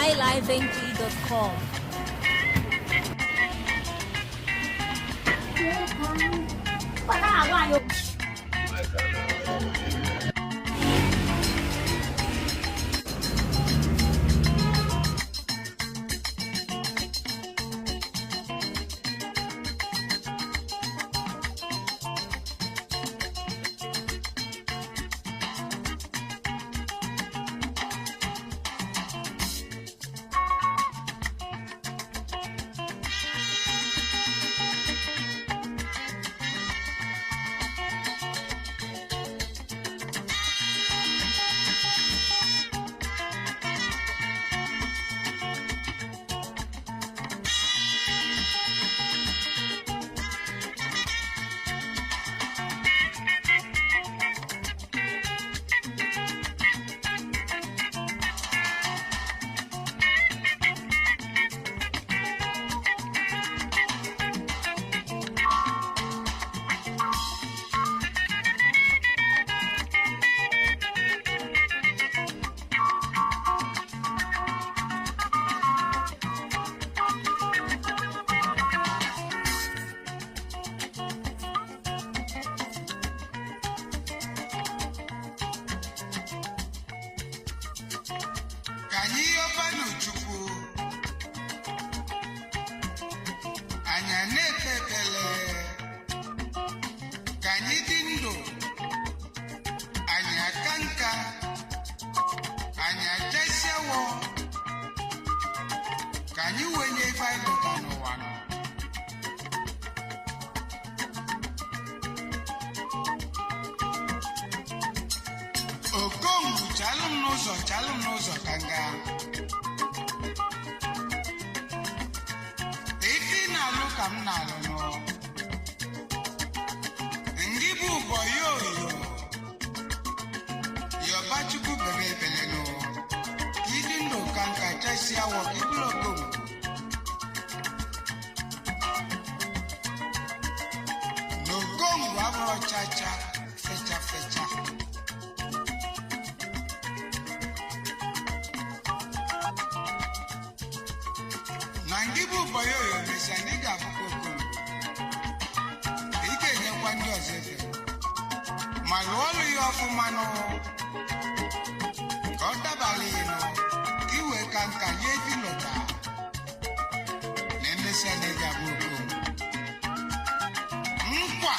highlifeng.com. Chalum n'ụzọ kanga ife na-alụ ka m na-alụ nọ ndị bụ ụbọ yoyo yọbachukwu bere ebele nọ ịdị ndụ ka nka chesi awọ ka ịbụrụ ogongo n'ogongo abụrụ chacha fecha fecha ndị bụ ụbọyoyo mesịa na ị ga-abụkwa okongo ị ga-enyekwa ndị ọzọ efe ma lụọ ọrụ ya ọfụma nụ ka ọ dabala ịnụ ka iwe ka nka nye efi lụta na emesịa na ị ga-abụ okongo nkwa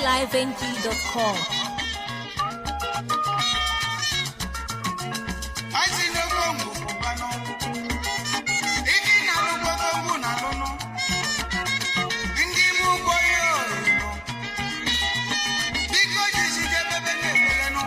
highlifeng.com. Biko jisi ke bebe ne bele no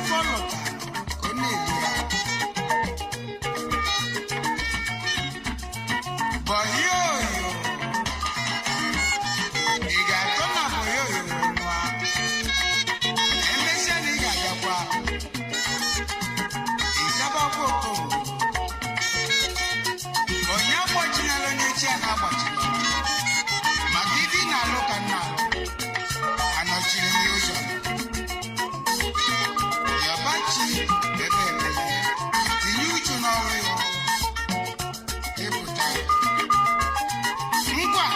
fọlọta ka ọ na-eri ya bọyoyo ị ga-atọ na bọyoyo nwa emesịa na ị ga-abịakwa ịzabakwa okobo onye agbachinala onye chi a na-agbachila maka ibi na-alụ ka nna anọchiri m ya ụzọ yabachi ebe ebele tinye uchu n'ọrụ ya ịpụta ngwa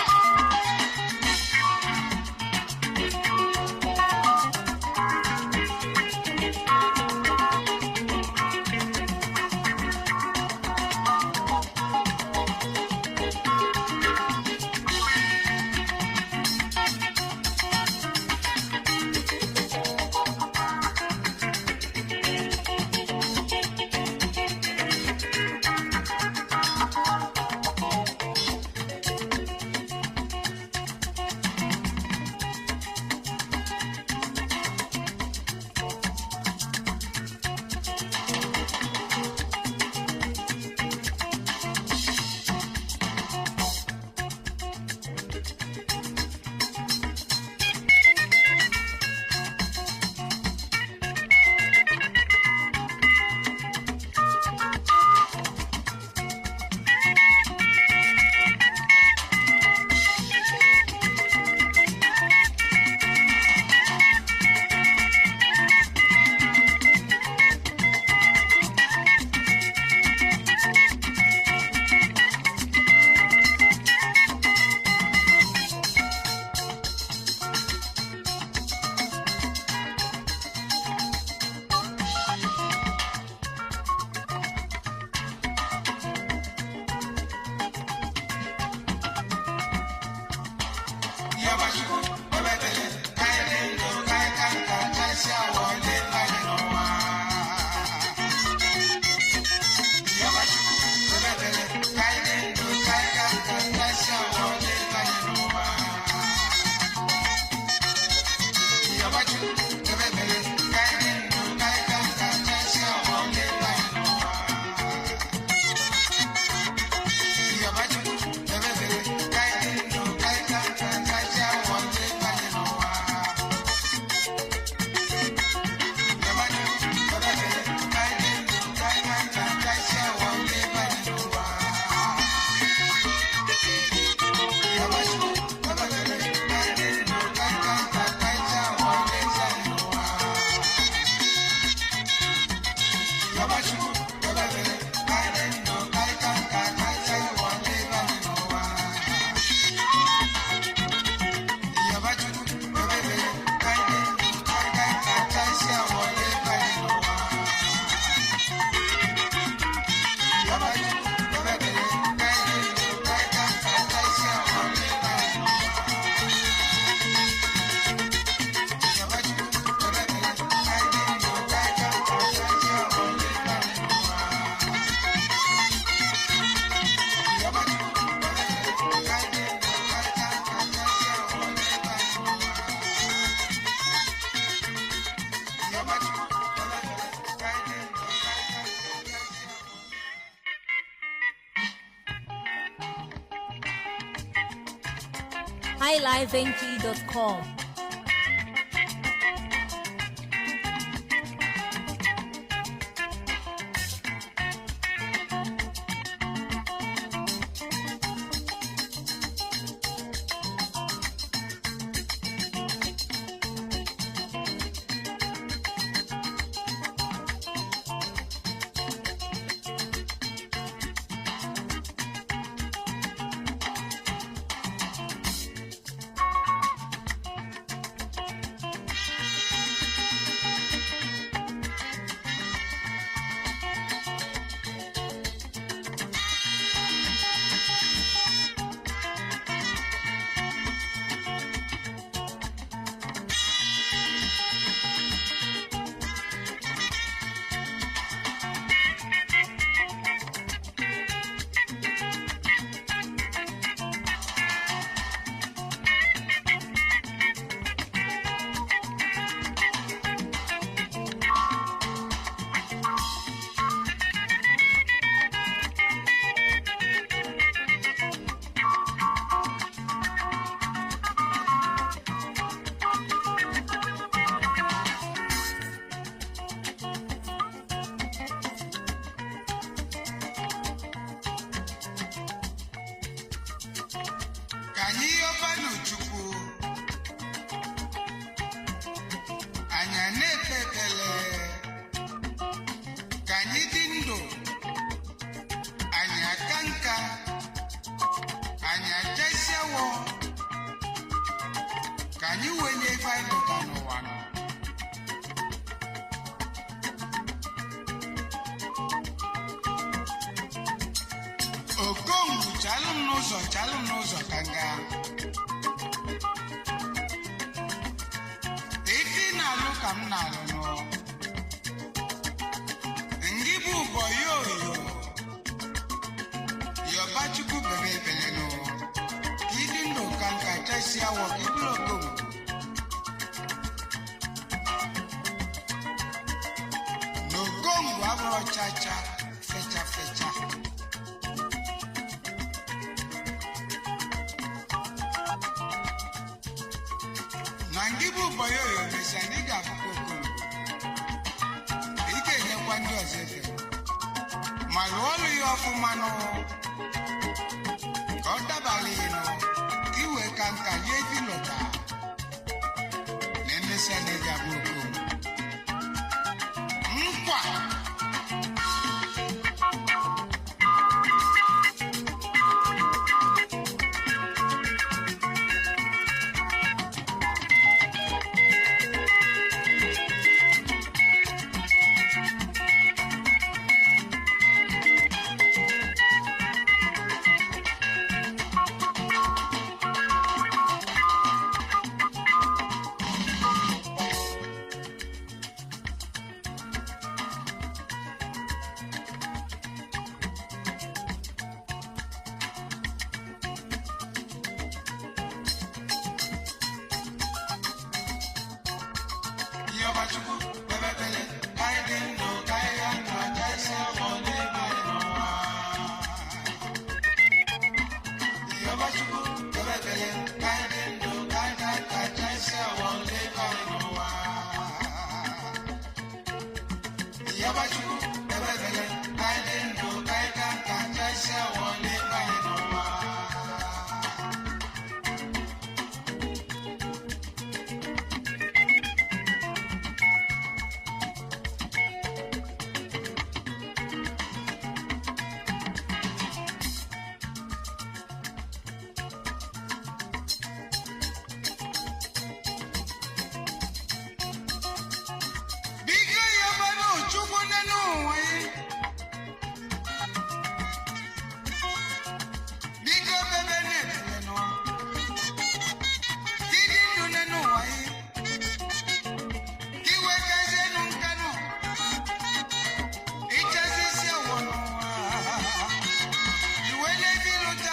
highlifeng.com. anyị yọba n'Chukwu anyị na-ekpe ekpele ka anyị dị ndụ anyị aka nka anyị achasiawo ka anyị wenye ife anyị lụta n'ụwa nọ. Okongwu chalụ m n'ụzọ ka m gaa. Ife ị na-alụ ka m na-alụ nụ. Ndị bụ ụbọyị oyo yọba Chukwu bere ebele nụ. Ka ịdị ndụ ka nka chasịa wọ ka ịbụrụ okongwu. Na okongwu abụrụ chacha fecha fecha. Na ndị bụ ụbọyị oyo mesịa na ị ga-abụkwa okongwu. Ị ga-enyekwa ndị ọzọ efe ma lụọ ọlụ ya ọfụma nụ ka ọ dabara ịnụ ka iwe ka nka lie efi lụta na emesịa na ị ga-abụ okongwu. Nkwa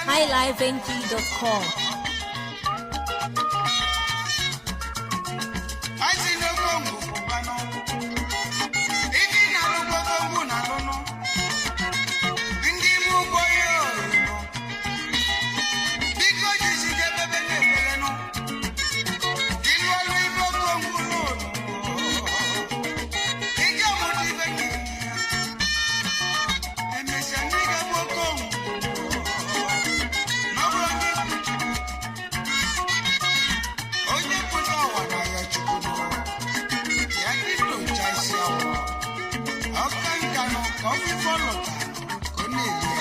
highlifeng.com. Coffee follow,